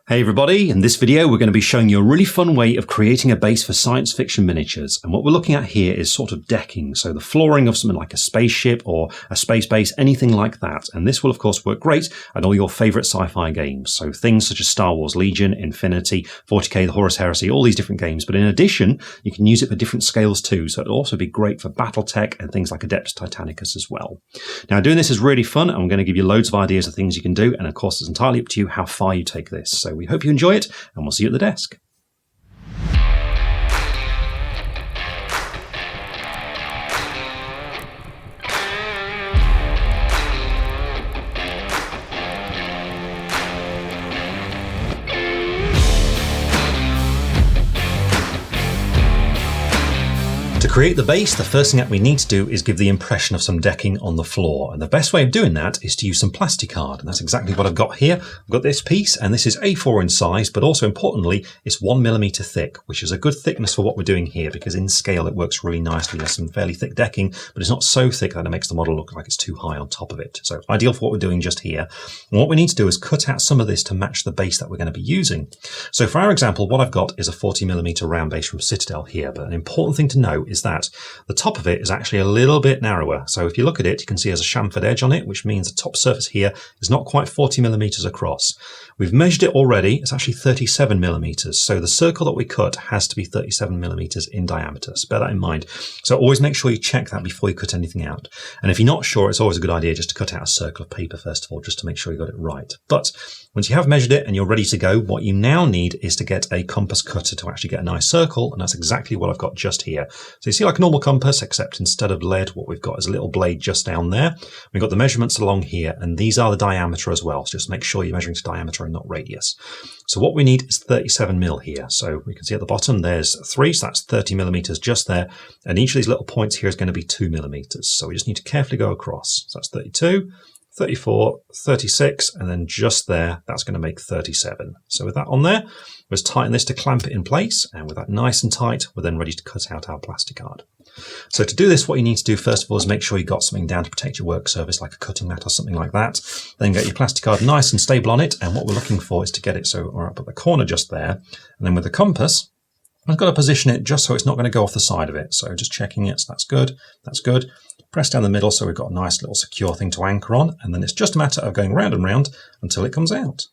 Hey everybody, in this video we're going to be showing you a really fun way of creating a base for science fiction miniatures, and what we're looking at here is sort of decking, so the flooring of something like a spaceship or a space base, anything like that. And this will of course work great at all your favourite sci-fi games, so things such as Star Wars Legion, Infinity, 40k, the Horus Heresy, all these different games. But in addition you can use it for different scales too, so it'll also be great for Battletech and things like Adeptus Titanicus as well. Now doing this is really fun, and I'm going to give you loads of ideas of things you can do, and of course it's entirely up to you how far you take this. So we hope you enjoy it, and we'll see you at the desk. To create the base, the first thing that we need to do is give the impression of some decking on the floor. And the best way of doing that is to use some plasticard. And that's exactly what I've got here. I've got this piece, and this is A4 in size, but also importantly, it's 1mm thick, which is a good thickness for what we're doing here, because in scale it works really nicely. There's some fairly thick decking, but it's not so thick that it makes the model look like it's too high on top of it. So ideal for what we're doing just here. And what we need to do is cut out some of this to match the base that we're going to be using. So for our example, what I've got is a 40mm round base from Citadel here, but an important thing to know is that the top of it is actually a little bit narrower. So if you look at it, you can see there's a chamfered edge on it, which means the top surface here is not quite 40mm across. We've measured it already. It's actually 37mm. So the circle that we cut has to be 37mm in diameter. So bear that in mind. So always make sure you check that before you cut anything out. And if you're not sure, it's always a good idea just to cut out a circle of paper first of all, just to make sure you got it right. But once you have measured it and you're ready to go, what you now need is to get a compass cutter to actually get a nice circle. And that's exactly what I've got just here. So you see, like a normal compass, except instead of lead, what we've got is a little blade just down there. We've got the measurements along here, and these are the diameter as well. So just make sure you're measuring to diameter and not radius. So what we need is 37mm here. So we can see at the bottom there's 3, so that's 30mm just there. And each of these little points here is going to be 2mm. So we just need to carefully go across. So that's 32, 34, 36, and then just there, that's going to make 37. So with that on there, we'll tighten this to clamp it in place, and with that nice and tight, we're then ready to cut out our plasticard. So to do this, what you need to do first of all is make sure you've got something down to protect your work surface, like a cutting mat or something like that. Then get your plasticard nice and stable on it, and what we're looking for is to get it so we're up at the corner just there, and then with the compass, I've got to position it just so it's not going to go off the side of it. So just checking it, so that's good, that's good. Press down the middle so we've got a nice little secure thing to anchor on, and then it's just a matter of going round and round until it comes out.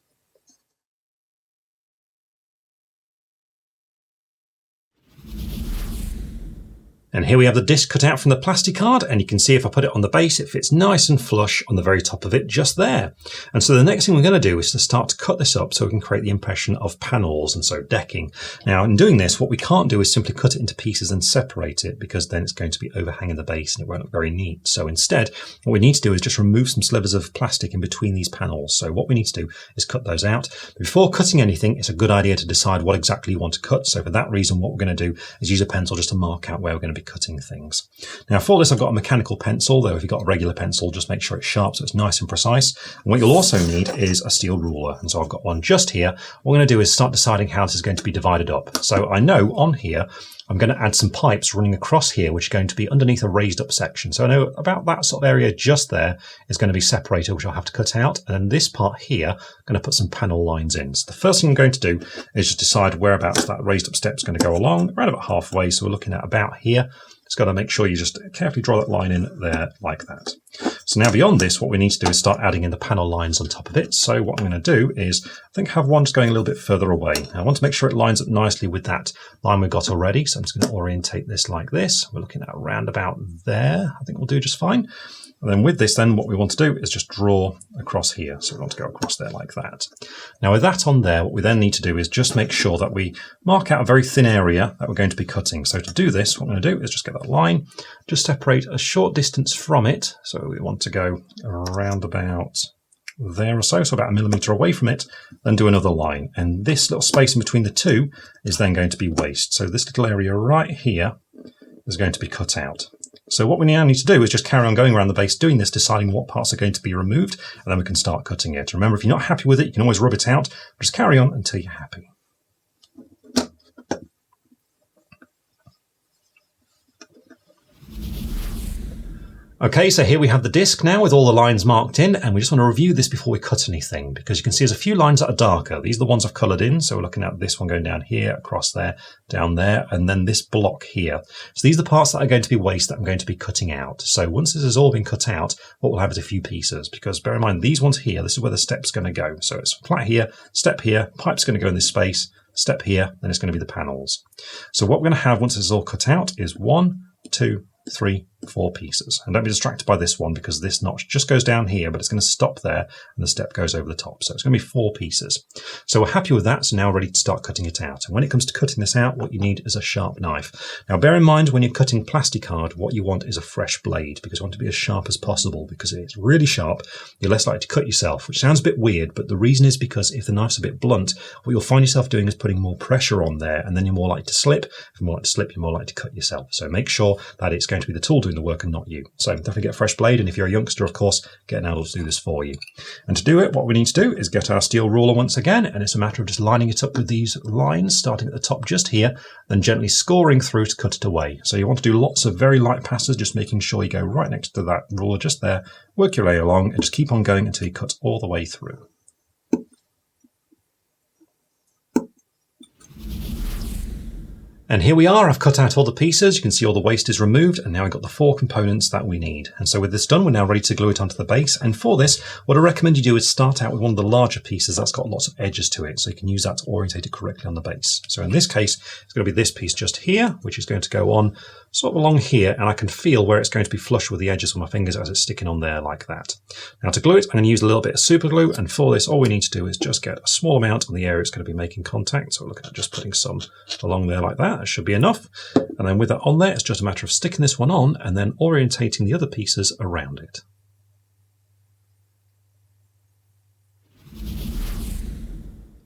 And here we have the disc cut out from the plasticard, and you can see if I put it on the base, it fits nice and flush on the very top of it just there. And so the next thing we're going to do is to start to cut this up so we can create the impression of panels and so decking. Now in doing this, what we can't do is simply cut it into pieces and separate it, because then it's going to be overhanging the base and it won't look very neat. So instead, what we need to do is just remove some slivers of plastic in between these panels. So what we need to do is cut those out. Before cutting anything, it's a good idea to decide what exactly you want to cut. So for that reason, what we're going to do is use a pencil just to mark out where we're going to be cutting things. Now for this I've got a mechanical pencil, though if you've got a regular pencil just make sure it's sharp so it's nice and precise. And what you'll also need is a steel ruler, and so I've got one just here. What I'm going to do is start deciding how this is going to be divided up. So I know on here I'm going to add some pipes running across here which are going to be underneath a raised up section. So I know about that sort of area just there is going to be separated, which I'll have to cut out, and then this part here I'm going to put some panel lines in. So the first thing I'm going to do is just decide whereabouts that raised up step is going to go along, around about halfway, so we're looking at about here. It's got to make sure you just carefully draw that line in there like that. So now beyond this, what we need to do is start adding in the panel lines on top of it. So what I'm going to do is, I think have one just going a little bit further away. Now, I want to make sure it lines up nicely with that line we've got already. So I'm just going to orientate this like this. We're looking at around about there. I think we'll do just fine. And then with this, then what we want to do is just draw across here. So we want to go across there like that. Now with that on there, what we then need to do is just make sure that we mark out a very thin area that we're going to be cutting. So to do this, what I'm going to do is just get that line, just separate a short distance from it. So we want to go around about there or so, so about 1mm away from it, then do another line. And this little space in between the two is then going to be waste. So this little area right here is going to be cut out. So what we now need to do is just carry on going around the base doing this, deciding what parts are going to be removed, and then we can start cutting it. Remember, if you're not happy with it, you can always rub it out. Just carry on until you're happy. Okay, so here we have the disc now with all the lines marked in, and we just want to review this before we cut anything, because you can see there's a few lines that are darker. These are the ones I've coloured in, so we're looking at this one going down here, across there, down there, and then this block here. So these are the parts that are going to be waste that I'm going to be cutting out. So once this has all been cut out, what we'll have is a few pieces, because bear in mind, these ones here, this is where the step's going to go. So it's flat here, step here, pipe's going to go in this space, step here, then it's going to be the panels. So what we're going to have once this is all cut out is 1, 2, 3, 4 pieces. And don't be distracted by this one because this notch just goes down here, but it's going to stop there and the step goes over the top. So it's going to be 4 pieces. So we're happy with that. So now we're ready to start cutting it out. And when it comes to cutting this out, what you need is a sharp knife. Now bear in mind when you're cutting plastic card, what you want is a fresh blade because you want to be as sharp as possible, because if it's really sharp, you're less likely to cut yourself, which sounds a bit weird, but the reason is because if the knife's a bit blunt, what you'll find yourself doing is putting more pressure on there, and then you're more likely to slip. If you're more likely to slip, you're more likely to cut yourself. So make sure that it's going to be the tool doing the work and not you. So definitely get a fresh blade, and if you're a youngster, of course, get an adult to do this for you. And to do it, what we need to do is get our steel ruler once again, and it's a matter of just lining it up with these lines, starting at the top just here, then gently scoring through to cut it away. So you want to do lots of very light passes, just making sure you go right next to that ruler just there, work your way along, and just keep on going until you cut all the way through. And here we are, I've cut out all the pieces, you can see all the waste is removed, and now I've got the 4 components that we need. And so with this done, we're now ready to glue it onto the base. And for this, what I recommend you do is start out with one of the larger pieces that's got lots of edges to it, so you can use that to orientate it correctly on the base. So in this case, it's going to be this piece just here, which is going to go on sort of along here, and I can feel where it's going to be flush with the edges of my fingers as it's sticking on there like that. Now to glue it, I'm going to use a little bit of super glue, and for this, all we need to do is just get a small amount on the area it's going to be making contact. So we're looking at just putting some along there like that. That should be enough. And then with that on there, it's just a matter of sticking this one on and then orientating the other pieces around it.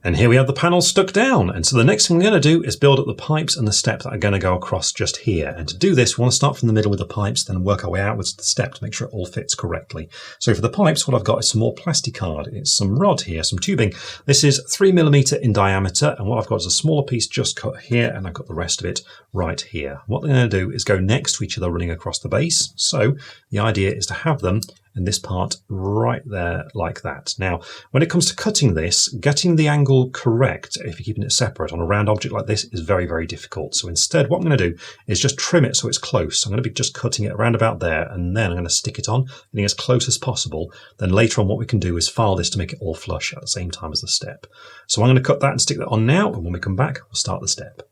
And here we have the panels stuck down. And so the next thing we're going to do is build up the pipes and the step that are going to go across just here. And to do this, we want to start from the middle with the pipes, then work our way outwards to the step to make sure it all fits correctly. So for the pipes, what I've got is some more plasticard. It's some rod here, some tubing. This is 3mm in diameter. And what I've got is a smaller piece just cut here, and I've got the rest of it right here. What they're going to do is go next to each other running across the base. So the idea is to have them in this part right there like that. Now, when it comes to cutting this, getting the angle correct, if you're keeping it separate on a round object like this, is very, very difficult. So instead, what I'm going to do is just trim it so it's close. So I'm going to be just cutting it around about there, and then I'm going to stick it on, getting as close as possible. Then later on, what we can do is file this to make it all flush at the same time as the step. So I'm going to cut that and stick that on now, and when we come back, we'll start the step.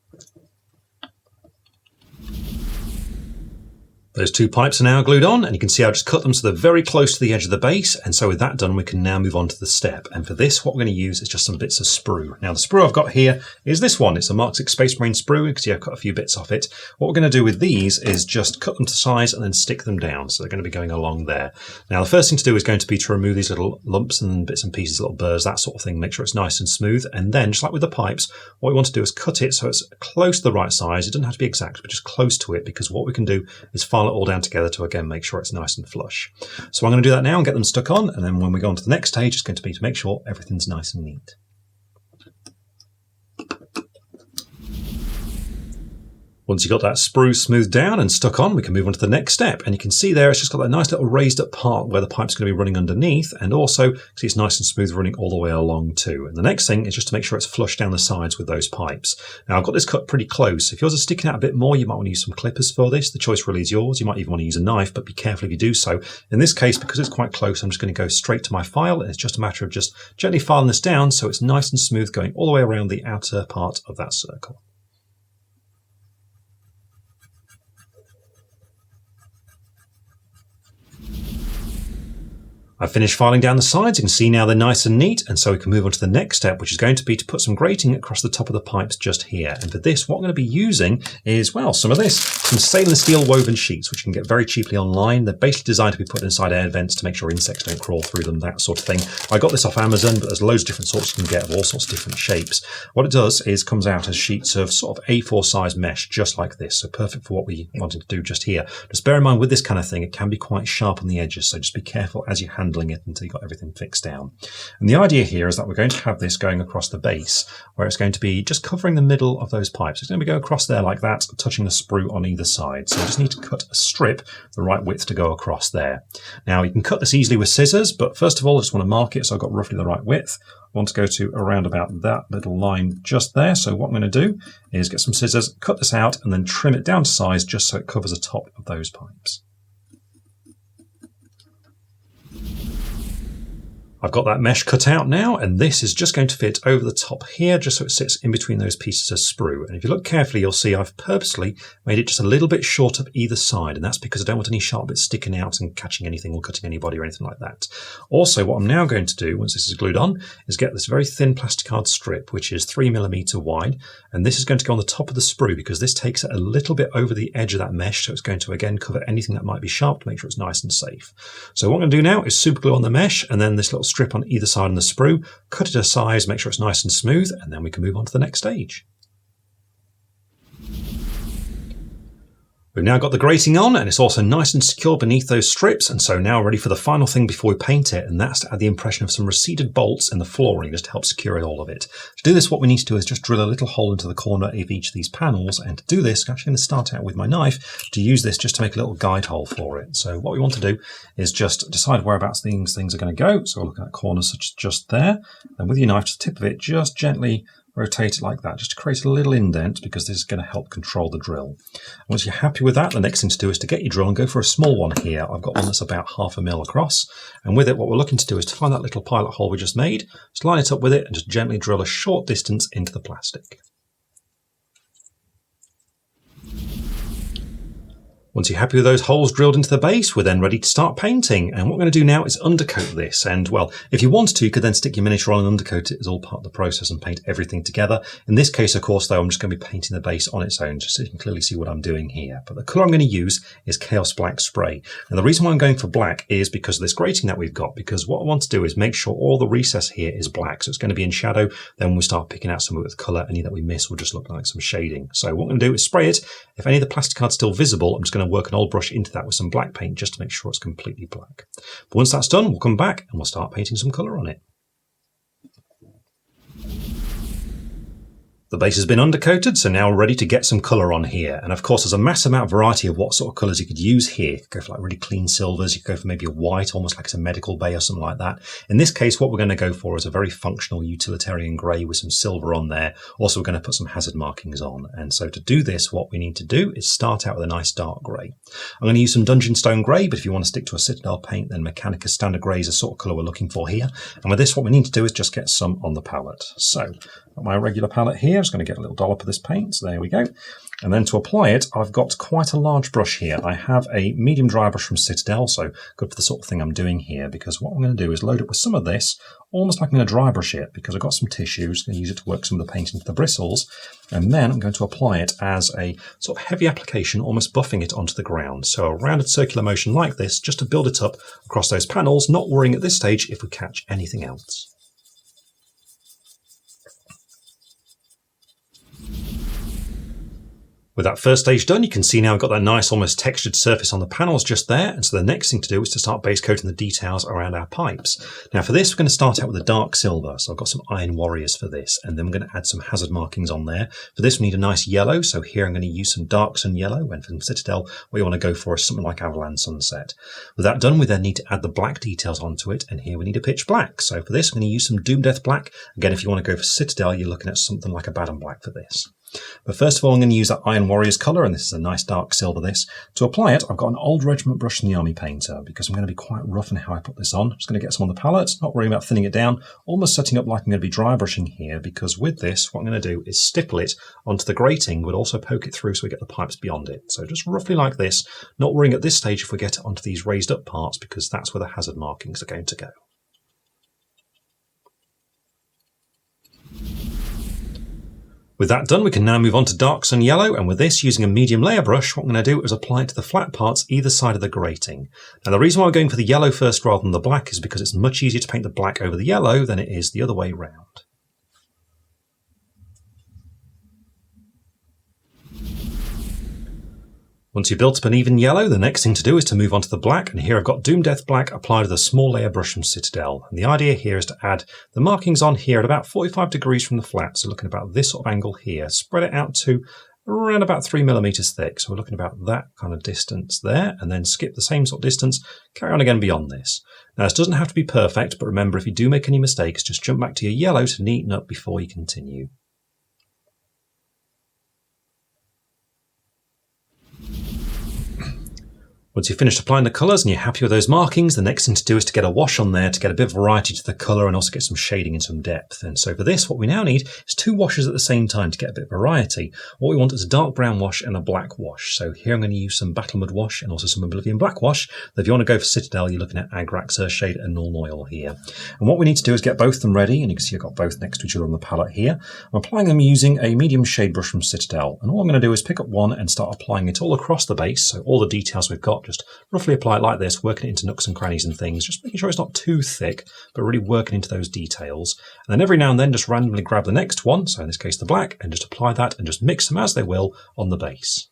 Those 2 pipes are now glued on, and you can see I've just cut them so they're very close to the edge of the base. And so with that done, we can now move on to the step. And for this, what we're going to use is just some bits of sprue. Now the sprue I've got here is this one. It's a Mark 6 Space Marine sprue. You can see I've cut a few bits off it. What we're going to do with these is just cut them to size and then stick them down. So they're going to be going along there. Now the first thing to do is going to be to remove these little lumps and bits and pieces, little burrs, that sort of thing. Make sure it's nice and smooth. And then, just like with the pipes, what we want to do is cut it so it's close to the right size. It doesn't have to be exact, but just close to it, because what we can do is file it all down together to again make sure it's nice and flush. So I'm going to do that now and get them stuck on, and then when we go on to the next stage, it's going to be to make sure everything's nice and neat. Once you've got that sprue smoothed down and stuck on, we can move on to the next step. And you can see there, it's just got that nice little raised up part where the pipe's going to be running underneath. And also, see it's nice and smooth running all the way along too. And the next thing is just to make sure it's flush down the sides with those pipes. Now, I've got this cut pretty close. If yours are sticking out a bit more, you might want to use some clippers for this. The choice really is yours. You might even want to use a knife, but be careful if you do so. In this case, because it's quite close, I'm just going to go straight to my file. And it's just a matter of just gently filing this down so it's nice and smooth going all the way around the outer part of that circle. I've finished filing down the sides. You can see now they're nice and neat, and so we can move on to the next step, which is going to be to put some grating across the top of the pipes just here. And for this, what I'm going to be using is, well, some stainless steel woven sheets, which you can get very cheaply online. They're basically designed to be put inside air vents to make sure insects don't crawl through them, that sort of thing. I got this off Amazon, but there's loads of different sorts you can get of all sorts of different shapes. What it does is comes out as sheets of sort of A4 size mesh, just like this. So perfect for what we wanted to do just here. Just bear in mind with this kind of thing, it can be quite sharp on the edges, so just be careful as you handle handling it until you've got everything fixed down. And the idea here is that we're going to have this going across the base, where it's going to be just covering the middle of those pipes. It's going to be going across there like that, touching the sprue on either side. So we just need to cut a strip the right width to go across there. Now you can cut this easily with scissors, but first of all I just want to mark it so I've got roughly the right width. I want to go to around about that little line just there. So what I'm going to do is get some scissors, cut this out, and then trim it down to size just so it covers the top of those pipes. I've got that mesh cut out now, and this is just going to fit over the top here, just so it sits in between those pieces of sprue. And if you look carefully, you'll see I've purposely made it just a little bit short up either side, and that's because I don't want any sharp bits sticking out and catching anything or cutting anybody or anything like that. Also, what I'm now going to do, once this is glued on, is get this very thin plasticard strip, which is 3mm wide, and this is going to go on the top of the sprue because this takes it a little bit over the edge of that mesh, so it's going to again cover anything that might be sharp to make sure it's nice and safe. So what I'm going to do now is super glue on the mesh, and then this little strip on either side of the sprue, cut it to size, make sure it's nice and smooth, and then we can move on to the next stage. We've now got the grating on, and it's also nice and secure beneath those strips, and so now ready for the final thing before we paint it, and that's to add the impression of some receded bolts in the flooring just to help secure all of it. To do this, what we need to do is just drill a little hole into the corner of each of these panels, and to do this, I'm actually going to start out with my knife to use this just to make a little guide hole for it. So what we want to do is just decide whereabouts these things are going to go. So we'll look at corners such as just there, and with your knife, to the tip of it, just gently rotate it like that, just to create a little indent, because this is going to help control the drill. Once you're happy with that, the next thing to do is to get your drill and go for a small one here. I've got one that's about 1/2 mil across, and with it what we're looking to do is to find that little pilot hole we just made, just line it up with it and just gently drill a short distance into the plastic. Once you're happy with those holes drilled into the base, we're then ready to start painting. And what we're going to do now is undercoat this. And well, if you want to, you could then stick your miniature on and undercoat it as all part of the process and paint everything together. In this case, of course, though, I'm just going to be painting the base on its own, just so you can clearly see what I'm doing here. But the colour I'm going to use is Chaos Black Spray. And the reason why I'm going for black is because of this grating that we've got, because what I want to do is make sure all the recess here is black. So it's going to be in shadow. Then when we start picking out some of it with colour, any that we miss will just look like some shading. So what I'm going to do is spray it. If any of the plastic card's still visible, I'm just going to work an old brush into that with some black paint just to make sure it's completely black. But once that's done, we'll come back and we'll start painting some colour on it. The base has been undercoated, so now we're ready to get some colour on here. And of course, there's a massive amount of variety of what sort of colours you could use here. You could go for like really clean silvers, you could go for maybe a white, almost like it's a medical bay or something like that. In this case, what we're going to go for is a very functional utilitarian grey with some silver on there. Also, we're going to put some hazard markings on. And so to do this, what we need to do is start out with a nice dark grey. I'm going to use some Dungeon Stone grey, but if you want to stick to a Citadel paint, then Mechanicus standard grey is the sort of colour we're looking for here. And with this, what we need to do is just get some on the palette. So, got my regular palette here. I'm just going to get a little dollop of this paint. So there we go. And then to apply it, I've got quite a large brush here. I have a medium dry brush from Citadel, so good for the sort of thing I'm doing here, because what I'm going to do is load it with some of this, almost like I'm going to dry brush it, because I've got some tissues. I'm going to use it to work some of the paint into the bristles, and then I'm going to apply it as a sort of heavy application, almost buffing it onto the ground. So a rounded circular motion like this, just to build it up across those panels, not worrying at this stage if we catch anything else. With that first stage done, you can see now I've got that nice almost textured surface on the panels just there. And so the next thing to do is to start base coating the details around our pipes. Now for this, we're going to start out with a dark silver. So I've got some Iron Warriors for this, and then we're going to add some hazard markings on there. For this, we need a nice yellow. So here I'm going to use some dark sun yellow, and from Citadel, what you want to go for is something like Averland Sunset. With that done, we then need to add the black details onto it, and here we need a pitch black. So for this, I'm going to use some Doom Death Black. Again, if you want to go for Citadel, you're looking at something like Abbadon Black for this. But first of all, I'm going to use that Iron Warriors colour, and this is a nice dark silver this. To apply it, I've got an old regiment brush from the Army Painter, because I'm going to be quite rough in how I put this on. I'm just going to get some on the palette, not worrying about thinning it down, almost setting up like I'm going to be dry brushing here, because with this, what I'm going to do is stipple it onto the grating, but also poke it through so we get the pipes beyond it. So just roughly like this, not worrying at this stage if we get it onto these raised up parts, because that's where the hazard markings are going to go. With that done, we can now move on to dark sun yellow, and with this, using a medium layer brush, what I'm going to do is apply it to the flat parts either side of the grating. Now the reason why we're going for the yellow first rather than the black is because it's much easier to paint the black over the yellow than it is the other way round. Once you've built up an even yellow, the next thing to do is to move on to the black, and here I've got Doom Death Black applied with a small layer brush from Citadel. And the idea here is to add the markings on here at about 45 degrees from the flat, so looking about this sort of angle here, spread it out to around about 3mm thick, so we're looking about that kind of distance there, and then skip the same sort of distance, carry on again beyond this. Now this doesn't have to be perfect, but remember if you do make any mistakes, just jump back to your yellow to neaten up before you continue. Once you've finished applying the colours and you're happy with those markings, the next thing to do is to get a wash on there to get a bit of variety to the colour and also get some shading and some depth. And so for this, what we now need is 2 washes at the same time to get a bit of variety. What we want is a dark brown wash and a black wash. So here I'm going to use some Battlemud wash and also some Oblivion black wash. But if you want to go for Citadel, you're looking at Agrax, Earthshade and Nuln oil here. And what we need to do is get both of them ready. And you can see I've got both next to each other on the palette here. I'm applying them using a medium shade brush from Citadel. And all I'm going to do is pick up one and start applying it all across the base. So all the details we've got, just roughly apply it like this, working it into nooks and crannies and things, just making sure it's not too thick, but really working into those details. And then every now and then just randomly grab the next one, so in this case the black, and just apply that and just mix them as they will on the base.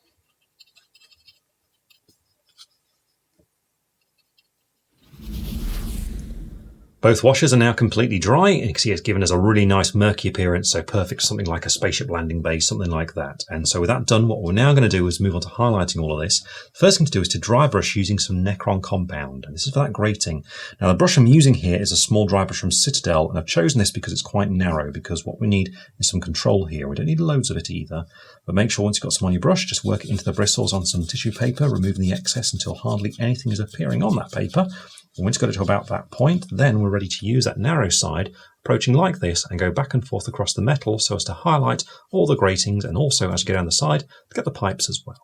Both washes are now completely dry, and you can see it's given us a really nice murky appearance, so perfect for something like a spaceship landing base, something like that. And so with that done, what we're now going to do is move on to highlighting all of this. The first thing to do is to dry brush using some Necron compound, and this is for that grating. Now the brush I'm using here is a small dry brush from Citadel, and I've chosen this because it's quite narrow, because what we need is some control here. We don't need loads of it either, but make sure once you've got some on your brush, just work it into the bristles on some tissue paper, removing the excess until hardly anything is appearing on that paper. And once you've got it to about that point, then we're ready to use that narrow side, approaching like this, and go back and forth across the metal so as to highlight all the gratings, and also as you go down the side, to get the pipes as well.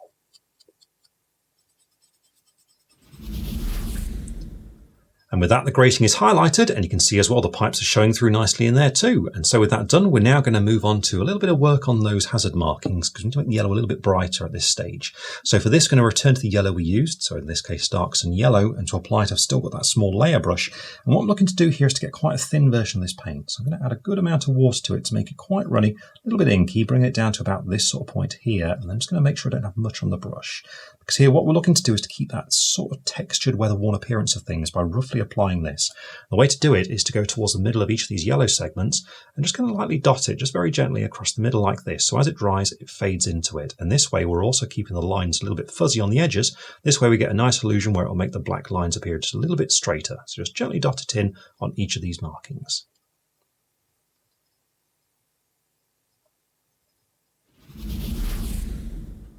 And with that, the grating is highlighted, and you can see as well the pipes are showing through nicely in there too. And so with that done, we're now going to move on to a little bit of work on those hazard markings, because we need to make the yellow a little bit brighter at this stage. So for this, we're going to return to the yellow we used, so in this case darks and yellow, and to apply it I've still got that small layer brush. And what I'm looking to do here is to get quite a thin version of this paint. So I'm going to add a good amount of water to it to make it quite runny, a little bit inky, bring it down to about this sort of point here, and I'm just going to make sure I don't have much on the brush. Because here what we're looking to do is to keep that sort of textured, weather-worn appearance of things by roughly applying this. The way to do it is to go towards the middle of each of these yellow segments and just kind of lightly dot it, just very gently across the middle like this. So as it dries, it fades into it. And this way we're also keeping the lines a little bit fuzzy on the edges. This way we get a nice illusion where it will make the black lines appear just a little bit straighter. So just gently dot it in on each of these markings.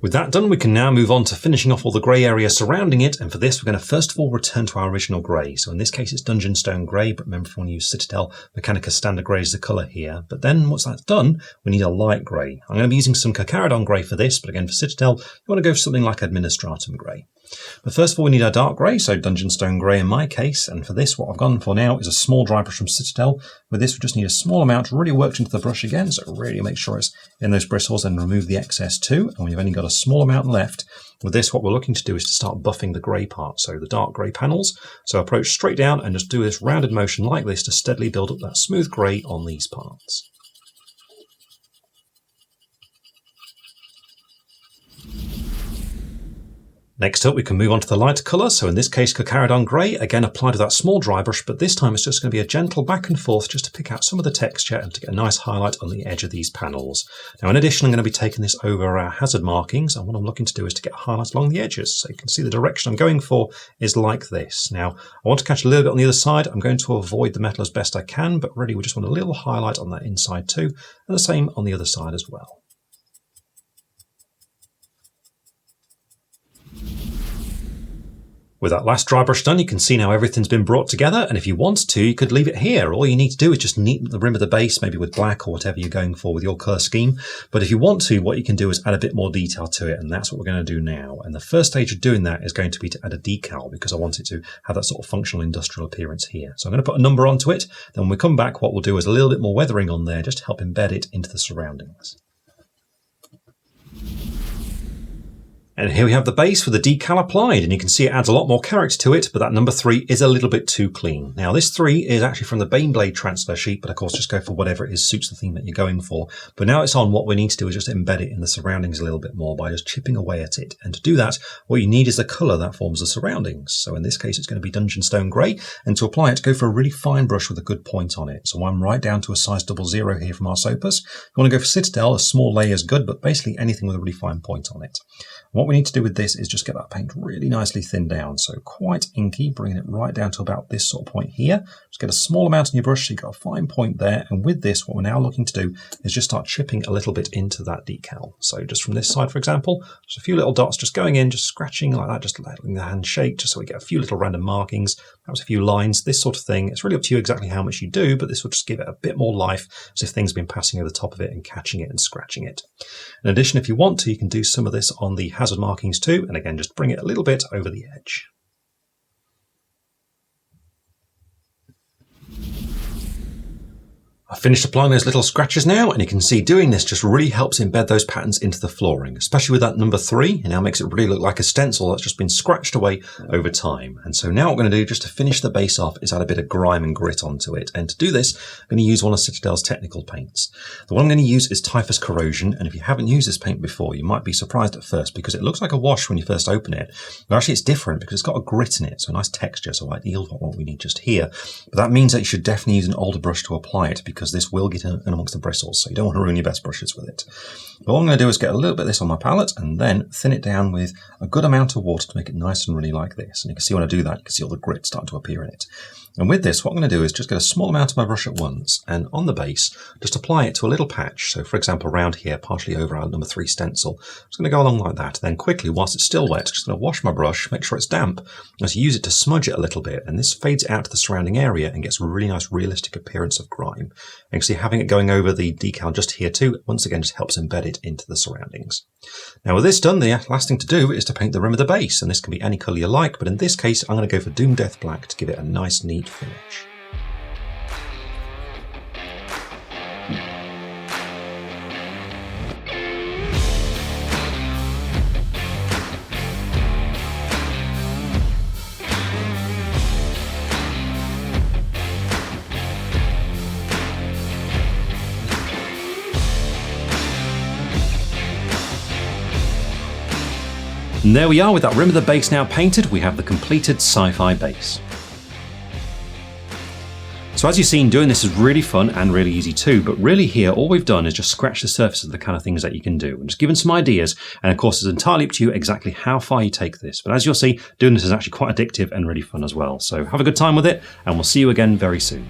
With that done, we can now move on to finishing off all the grey area surrounding it, and for this we're going to first of all return to our original grey. So in this case it's Dungeonstone Grey, but remember if you want to use Citadel, Mechanicus Standard Grey is the colour here. But then once that's done, we need a light grey. I'm going to be using some Abbadon Grey for this, but again for Citadel, you want to go for something like Administratum Grey. But first of all we need our dark grey, so Dungeonstone Grey in my case, and for this what I've gone for now is a small dry brush from Citadel. With this we just need a small amount really worked into the brush again, so really make sure it's in those bristles and remove the excess too. And when you've only got a small amount left, with this what we're looking to do is to start buffing the grey part, so the dark grey panels. So approach straight down and just do this rounded motion like this to steadily build up that smooth grey on these parts. Next up, we can move on to the light colour. So in this case, Abbadon Grey, again applied with that small dry brush, but this time it's just going to be a gentle back and forth just to pick out some of the texture and to get a nice highlight on the edge of these panels. Now, in addition, I'm going to be taking this over our hazard markings, and what I'm looking to do is to get a highlight along the edges. So you can see the direction I'm going for is like this. Now, I want to catch a little bit on the other side. I'm going to avoid the metal as best I can, but really we just want a little highlight on that inside too, and the same on the other side as well. With that last dry brush done, you can see now everything's been brought together, and if you want to, you could leave it here. All you need to do is just neaten the rim of the base, maybe with black or whatever you're going for with your colour scheme. But if you want to, what you can do is add a bit more detail to it, and that's what we're going to do now. And the first stage of doing that is going to be to add a decal, because I want it to have that sort of functional industrial appearance here. So I'm going to put a number onto it, then when we come back, what we'll do is a little bit more weathering on there, just to help embed it into the surroundings. And here we have the base with the decal applied, and you can see it adds a lot more character to it, but that number 3 is a little bit too clean. Now this 3 is actually from the Baneblade transfer sheet, but of course just go for whatever it is suits the theme that you're going for. But now it's on, what we need to do is just embed it in the surroundings a little bit more by just chipping away at it. And to do that, what you need is the colour that forms the surroundings. So in this case it's going to be Dungeonstone Grey, and to apply it, go for a really fine brush with a good point on it. So I'm right down to a size 00 here from our Sopus. If you want to go for Citadel, a small layer is good, but basically anything with a really fine point on it. What we need to do with this is just get that paint really nicely thinned down. So quite inky, bringing it right down to about this sort of point here. Just get a small amount on your brush so you've got a fine point there. And with this, what we're now looking to do is just start chipping a little bit into that decal. So just from this side, for example, just a few little dots just going in, just scratching like that, just letting the hand shake, just so we get a few little random markings, perhaps a few lines, this sort of thing. It's really up to you exactly how much you do, but this will just give it a bit more life as if things have been passing over the top of it and catching it and scratching it. In addition, if you want to, you can do some of this on the hazard markings too, and again, just bring it a little bit over the edge. I've finished applying those little scratches now, and you can see doing this just really helps embed those patterns into the flooring, especially with that number 3. It now makes it really look like a stencil that's just been scratched away over time. And so now what we're going to do, just to finish the base off, is add a bit of grime and grit onto it. And to do this, I'm going to use one of Citadel's technical paints. The one I'm going to use is Typhus Corrosion, and if you haven't used this paint before, you might be surprised at first because it looks like a wash when you first open it. But actually it's different because it's got a grit in it, so a nice texture, so ideal for what we need just here. But that means that you should definitely use an older brush to apply it, because this will get in amongst the bristles, so you don't want to ruin your best brushes with it. But what I'm going to do is get a little bit of this on my palette and then thin it down with a good amount of water to make it nice and really like this. And you can see when I do that, you can see all the grit starting to appear in it. And with this, what I'm going to do is just get a small amount of my brush at once, and on the base, just apply it to a little patch. So for example, around here, partially over our number 3 stencil. I'm just going to go along like that. Then quickly, whilst it's still wet, just going to wash my brush, make sure it's damp, as you use it to smudge it a little bit. And this fades it out to the surrounding area and gets a really nice realistic appearance of grime. And you can see having it going over the decal just here too, once again, just helps embed it into the surroundings. Now with this done, the last thing to do is to paint the rim of the base. And this can be any colour you like, but in this case, I'm going to go for Doom Death Black to give it a nice, neat finish. And there we are, with that rim of the base now painted, we have the completed sci-fi base. So as you've seen, doing this is really fun and really easy too, but really here all we've done is just scratch the surface of the kind of things that you can do and just given some ideas, and of course it's entirely up to you exactly how far you take this. But as you'll see, doing this is actually quite addictive and really fun as well. So have a good time with it, and we'll see you again very soon.